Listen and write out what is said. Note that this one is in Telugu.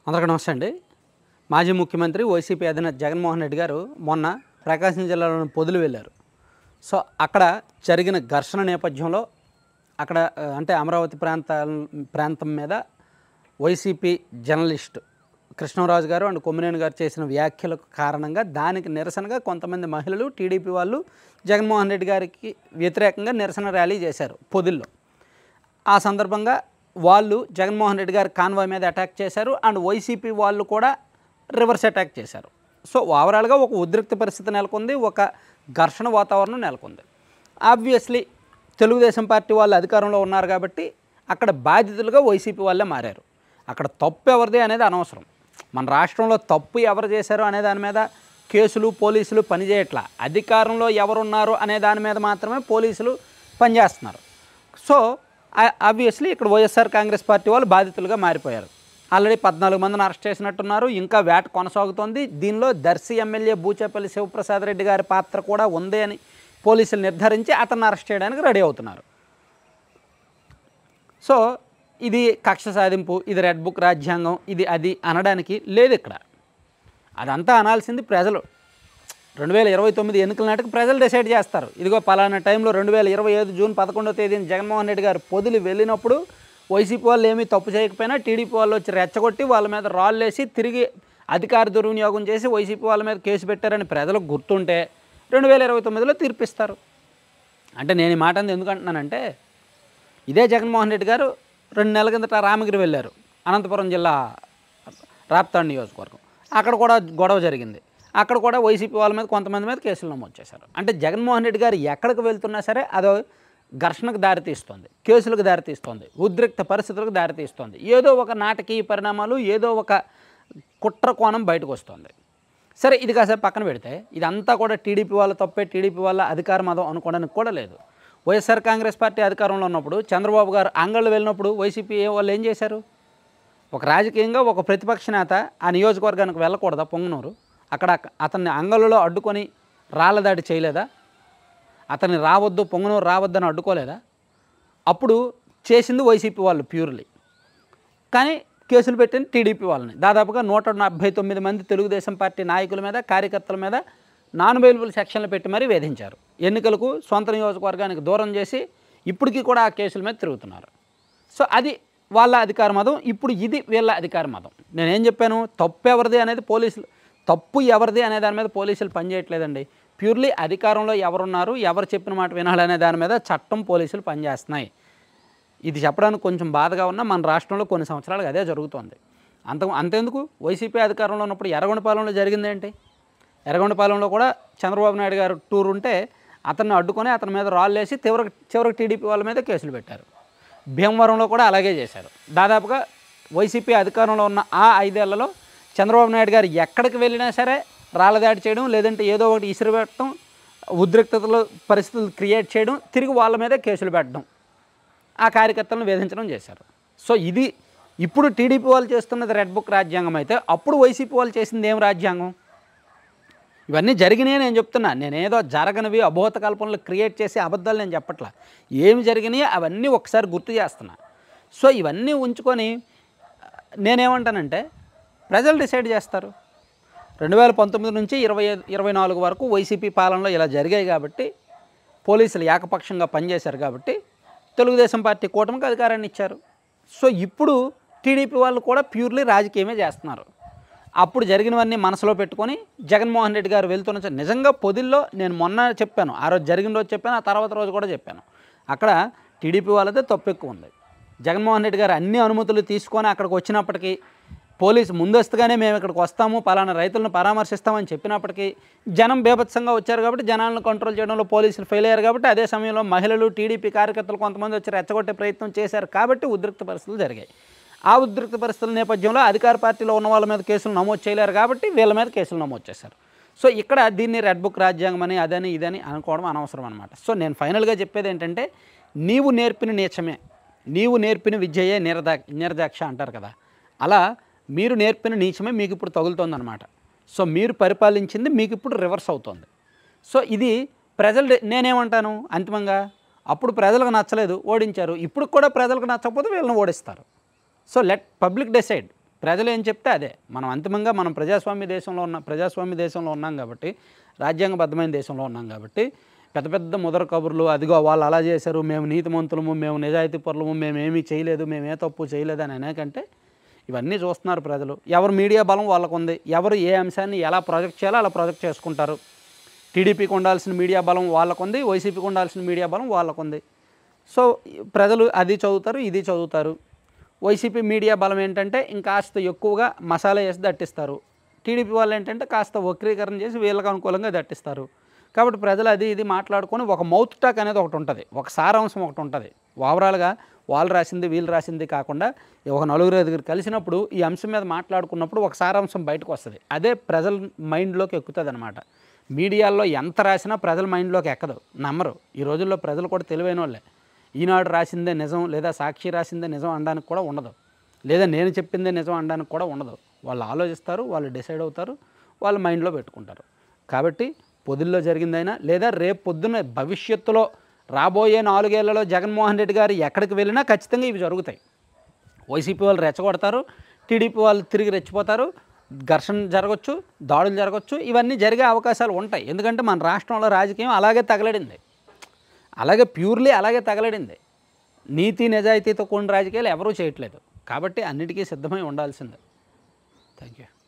అందరికీ నమస్తే అండి. మాజీ ముఖ్యమంత్రి వైసీపీ అధినేత జగన్మోహన్ రెడ్డి గారు మొన్న ప్రకాశం జిల్లాలోని పొదిలి వెళ్ళారు. సో అక్కడ జరిగిన ఘర్షణ నేపథ్యంలో అక్కడ అంటే అమరావతి ప్రాంతం మీద వైసీపీ జర్నలిస్ట్ కృష్ణరాజు గారు అండ్ కొమ్మినేని గారు చేసిన వ్యాఖ్యలకు కారణంగా దానికి నిరసనగా కొంతమంది మహిళలు టీడీపీ వాళ్ళు జగన్మోహన్ రెడ్డి గారికి వ్యతిరేకంగా నిరసన ర్యాలీ చేశారు పొదిల్లో. ఆ సందర్భంగా వాళ్ళు జగన్మోహన్ రెడ్డి గారి కాన్వాయ్ మీద అటాక్ చేశారు అండ్ వైసీపీ వాళ్ళు కూడా రివర్స్ అటాక్ చేశారు. సో ఓవరాల్గా ఒక ఉద్రిక్త పరిస్థితి నెలకొంది, ఒక ఘర్షణ వాతావరణం నెలకొంది. ఆబ్వియస్లీ తెలుగుదేశం పార్టీ వాళ్ళు అధికారంలో ఉన్నారు కాబట్టి అక్కడ బాధితులుగా వైసీపీ వాళ్ళే మారారు. అక్కడ తప్పు ఎవరిది అనేది అనవసరం. మన రాష్ట్రంలో తప్పు ఎవరు చేశారు అనే దాని మీద కేసులు పోలీసులు పనిచేయట్లా, అధికారంలో ఎవరున్నారు అనే దాని మీద మాత్రమే పోలీసులు పనిచేస్తున్నారు. సో ఆబ్వియస్లీ ఇక్కడ వైఎస్ఆర్ కాంగ్రెస్ పార్టీ వాళ్ళు బాధితులుగా మారిపోయారు. ఆల్రెడీ 14 మందిని అరెస్ట్ చేసినట్టున్నారు, ఇంకా వేట కొనసాగుతోంది. దీనిలో దర్శి ఎమ్మెల్యే బూచేపల్లి శివప్రసాద్ రెడ్డి గారి పాత్ర కూడా ఉంది అని పోలీసులు నిర్ధారించి అతన్ని అరెస్ట్ చేయడానికి రెడీ అవుతున్నారు. సో ఇది కక్ష సాధింపు, ఇది రెడ్ బుక్ రాజ్యాంగం, ఇది అది అనడానికి లేదు. ఇక్కడ అదంతా అనాల్సింది ప్రజలు. 2029 ఎన్నికల నాటికి ప్రజలు డిసైడ్ చేస్తారు. ఇదిగో పలానా టైంలో 2027 జూన్ 11వ తేదీన జగన్మోహన్ రెడ్డి గారు పొదిలి వెళ్ళినప్పుడు వైసీపీ వాళ్ళు ఏమీ తప్పు చేయకపోయినా టీడీపీ వాళ్ళు వచ్చి రెచ్చగొట్టి వాళ్ళ మీద రాళ్ళేసి తిరిగి అధికార దుర్వినియోగం చేసి వైసీపీ వాళ్ళ మీద కేసు పెట్టారని ప్రజలకు గుర్తుంటే 2029లో తీర్పిస్తారు. అంటే నేను ఈ మాట ఎందుకు అంటున్నానంటే, ఇదే జగన్మోహన్ రెడ్డి గారు 2 నెలల కిందట రామగిరి వెళ్ళారు, అనంతపురం జిల్లా రాప్తాడు నియోజకవర్గం. అక్కడ కూడా గొడవ జరిగింది. అక్కడ కూడా వైసీపీ వాళ్ళ మీద కొంతమంది మీద కేసులు నమోదు చేశారు. అంటే జగన్మోహన్ రెడ్డి గారు ఎక్కడికి వెళ్తున్నా సరే అదో ఘర్షణకు దారితీస్తుంది, కేసులకు దారితీస్తుంది, ఉద్రిక్త పరిస్థితులకు దారితీస్తుంది. ఏదో ఒక నాటకీయ పరిణామాలు, ఏదో ఒక కుట్ర కోణం బయటకు వస్తుంది. సరే ఇది కాసేపు పక్కన పెడితే ఇదంతా కూడా టీడీపీ వాళ్ళ తప్పే, టీడీపీ వాళ్ళ అధికార మదం అనుకోవడానికి కూడా లేదు. వైఎస్ఆర్ కాంగ్రెస్ పార్టీ అధికారంలో ఉన్నప్పుడు చంద్రబాబు గారు అంగళ్ళు వెళ్ళినప్పుడు వైసీపీ వాళ్ళు ఏం చేశారు? ఒక రాజకీయంగా ఒక ప్రతిపక్ష నేత ఆ నియోజకవర్గానికి వెళ్ళకూడదా? పొంగనూరు అక్కడ అతన్ని అంగళ్ళలో అడ్డుకొని రాళ్ళదాడి చేయలేదా? అతన్ని రావద్దు, పొంగనూరు రావద్దని అడ్డుకోలేదా? అప్పుడు చేసింది వైసీపీ వాళ్ళు ప్యూర్లీ, కానీ కేసులు పెట్టింది టీడీపీ వాళ్ళని. దాదాపుగా 179 మంది తెలుగుదేశం పార్టీ నాయకుల మీద, కార్యకర్తల మీద నాన్ బెయిలబుల్ సెక్షన్లు పెట్టి మరీ వేధించారు. ఎన్నికలకు సొంత నియోజకవర్గానికి దూరం చేసి ఇప్పటికీ కూడా ఆ కేసుల మీద తిరుగుతున్నారు. సో అది వాళ్ళ అధికార మదం. ఇప్పుడు ఇది వీళ్ళ అధికార మదం. నేనేం చెప్పాను? తప్పు ఎవరిది అనేది పోలీసులు, తప్పు ఎవరిది అనే దాని మీద పోలీసులు పనిచేయట్లేదండి. ప్యూర్లీ అధికారంలో ఎవరున్నారు, ఎవరు చెప్పిన మాట వినాలనే దాని మీద చట్టం పోలీసులు పనిచేస్తున్నాయి. ఇది చెప్పడానికి కొంచెం బాధగా ఉన్నా మన రాష్ట్రంలో కొన్ని సంవత్సరాలుగా అదే జరుగుతోంది. అంతెందుకు, వైసీపీ అధికారంలో ఉన్నప్పుడు ఎర్రగొండపాలెంలో జరిగిందేంటి? ఎర్రగొండపాలెంలో కూడా చంద్రబాబు నాయుడు గారు టూర్ ఉంటే అతన్ని అడ్డుకొని అతని మీద రాళ్ళేసి చివరికి టీడీపీ వాళ్ళ మీద కేసులు పెట్టారు. భీమవరంలో కూడా అలాగే చేశారు. దాదాపుగా వైసీపీ అధికారంలో ఉన్న ఆ 5 ఏళ్లలో చంద్రబాబు నాయుడు గారు ఎక్కడికి వెళ్ళినా సరే రాళ్ళదాడి చేయడం, లేదంటే ఏదో ఒకటి ఇసురు పెట్టడం, ఉద్రిక్తతలు పరిస్థితులు క్రియేట్ చేయడం, తిరిగి వాళ్ళ మీదే కేసులు పెట్టడం, ఆ కార్యకర్తలను వేధించడం చేశారు. సో ఇది ఇప్పుడు టీడీపీ వాళ్ళు చేస్తున్నది రెడ్ బుక్ రాజ్యాంగం అయితే, అప్పుడు వైసీపీ వాళ్ళు చేసింది ఏం రాజ్యాంగం? ఇవన్నీ జరిగినాయి నేను చెప్తున్నా. నేనేదో జరగనివి అబోధ కల్పనలు క్రియేట్ చేసి అబద్ధాలు నేను చెప్పట్లా. ఏమి జరిగినాయి అవన్నీ ఒకసారి గుర్తు చేస్తున్నా. సో ఇవన్నీ ఉంచుకొని నేనేమంటానంటే, ప్రజలు డిసైడ్ చేస్తారు. 2019 నుంచి 2024 వరకు వైసీపీ పాలనలో ఇలా జరిగాయి కాబట్టి, పోలీసులు ఏకపక్షంగా పనిచేశారు కాబట్టి తెలుగుదేశం పార్టీ కూటమికి అధికారాన్ని ఇచ్చారు. సో ఇప్పుడు టీడీపీ వాళ్ళు కూడా ప్యూర్లీ రాజకీయమే చేస్తున్నారు. అప్పుడు జరిగినవన్నీ మనసులో పెట్టుకొని జగన్మోహన్ రెడ్డి గారు వెళ్తున్న నిజంగా పొదిల్లో నేను మొన్న చెప్పాను, ఆ రోజు జరిగిన రోజు చెప్పాను, ఆ తర్వాత రోజు కూడా చెప్పాను, అక్కడ టీడీపీ వాళ్ళదే తప్పు ఎక్కువ ఉంది. జగన్మోహన్ రెడ్డి గారు అన్ని అనుమతులు తీసుకొని అక్కడికి వచ్చినప్పటికీ, పోలీసు ముందస్తుగానే మేము ఇక్కడికి వస్తాము, పలానా రైతులను పరామర్శిస్తామని చెప్పినప్పటికీ జనం బేభత్సంగా వచ్చారు కాబట్టి జనాలను కంట్రోల్ చేయడంలో పోలీసులు ఫెయిల్ అయ్యారు కాబట్టి, అదే సమయంలో మహిళలు టీడీపీ కార్యకర్తలు కొంతమంది వచ్చి రెచ్చగొట్టే ప్రయత్నం చేశారు కాబట్టి ఉద్రిక్త పరిస్థితులు జరిగాయి. ఆ ఉద్రిక్త పరిస్థితుల నేపథ్యంలో అధికార పార్టీలో ఉన్న వాళ్ళ మీద కేసులు నమోదు చేయలేరు కాబట్టి వీళ్ళ మీద కేసులు నమోదు చేశారు. సో ఇక్కడ దీన్ని రెడ్ బుక్ రాజ్యాంగం అని అదని ఇదని అనుకోవడం అనవసరం అనమాట. సో నేను ఫైనల్గా చెప్పేది ఏంటంటే, నీవు నేర్పిన నీచమే, నీవు నేర్పిన విద్యయే నిర్దాక్ష అంటారు కదా, అలా మీరు నేర్పిన నీచమే మీకు ఇప్పుడు తగులుతోందనమాట. సో మీరు పరిపాలించింది మీకు ఇప్పుడు రివర్స్ అవుతుంది. సో ఇది ప్రజలు, నేనేమంటాను అంతిమంగా, అప్పుడు ప్రజలకు నచ్చలేదు ఓడించారు, ఇప్పుడు కూడా ప్రజలకు నచ్చకపోతే వీళ్ళని ఓడిస్తారు. So let public decide. ప్రజలు ఏం చెప్తే అదే. మనం అంతిమంగా మనం ప్రజాస్వామ్య దేశంలో ఉన్నాం కాబట్టి, రాజ్యాంగబద్ధమైన దేశంలో ఉన్నాం కాబట్టి, పెద్ద పెద్ద ముదర కబుర్లు, అదిగో వాళ్ళు అలా చేశారు, మేము నీతిమంతులము, మేము నిజాయితీ పరులము, మేమేమీ చేయలేదు, మేమే తప్పు చేయలేదు అని అనేకంటే ఇవన్నీ చూస్తున్నారు ప్రజలు. ఎవరు మీడియా బలం వాళ్ళకుంది. ఎవరు ఏ అంశాన్ని ఎలా ప్రొజెక్ట్ చేయాలో అలా ప్రొజెక్ట్ చేసుకుంటారు. టీడీపీకి ఉండాల్సిన మీడియా బలం వాళ్ళకుంది, వైసీపీకి ఉండాల్సిన మీడియా బలం వాళ్ళకుంది. సో ప్రజలు అది చదువుతారు, ఇది చదువుతారు. వైసీపీ మీడియా బలం ఏంటంటే ఇంకాస్త ఎక్కువగా మసాలా వేసి దట్టిస్తారు. టీడీపీ వాళ్ళు ఏంటంటే కాస్త వక్రీకరణ చేసి వీళ్ళకి అనుకూలంగా దట్టిస్తారు. కాబట్టి ప్రజలు అది ఇది మాట్లాడుకొని ఒక మౌత్ టాక్ అనేది ఒకటి ఉంటుంది, ఒక సారాంశం ఒకటి ఉంటుంది. ఓవరాల్గా వాళ్ళు రాసింది వీళ్ళు రాసింది కాకుండా ఒక నలుగురు ఐదుగురు కలిసినప్పుడు ఈ అంశం మీద మాట్లాడుకున్నప్పుడు ఒక సారాంశం బయటకు వస్తుంది. అదే ప్రజల మైండ్లోకి ఎక్కుతుంది అనమాట. మీడియాల్లో ఎంత రాసినా ప్రజల మైండ్లోకి ఎక్కదు, నమ్మరు. ఈ రోజుల్లో ప్రజలు కూడా తెలివైన వాళ్ళే. ఈనాడు రాసిందే నిజం లేదా సాక్షి రాసిందే నిజం అనడానికి కూడా ఉండదు, లేదా నేను చెప్పిందే నిజం అనడానికి కూడా ఉండదు. వాళ్ళు ఆలోచిస్తారు, వాళ్ళు డిసైడ్ అవుతారు, వాళ్ళు మైండ్లో పెట్టుకుంటారు. కాబట్టి పొదుల్లో జరిగిందైనా లేదా రేపు పొద్దున్న భవిష్యత్తులో రాబోయే 4 ఏళ్లలో జగన్మోహన్ రెడ్డి గారు ఎక్కడికి వెళ్ళినా ఖచ్చితంగా ఇవి జరుగుతాయి. వైసీపీ వాళ్ళు రెచ్చగొడతారు, టీడీపీ వాళ్ళు తిరిగి రెచ్చిపోతారు, ఘర్షణ జరగచ్చు, దాడులు జరగచ్చు, ఇవన్నీ జరిగే అవకాశాలు ఉంటాయి. ఎందుకంటే మన రాష్ట్రంలో రాజకీయం అలాగే తగలడింది, అలాగే ప్యూర్లీ అలాగే తగలడింది. నీతి నిజాయితీతో కూడిన రాజకీయాలు ఎవరూ చేయట్లేదు. కాబట్టి అన్నిటికీ సిద్ధమై ఉండాల్సిందే. Thank you.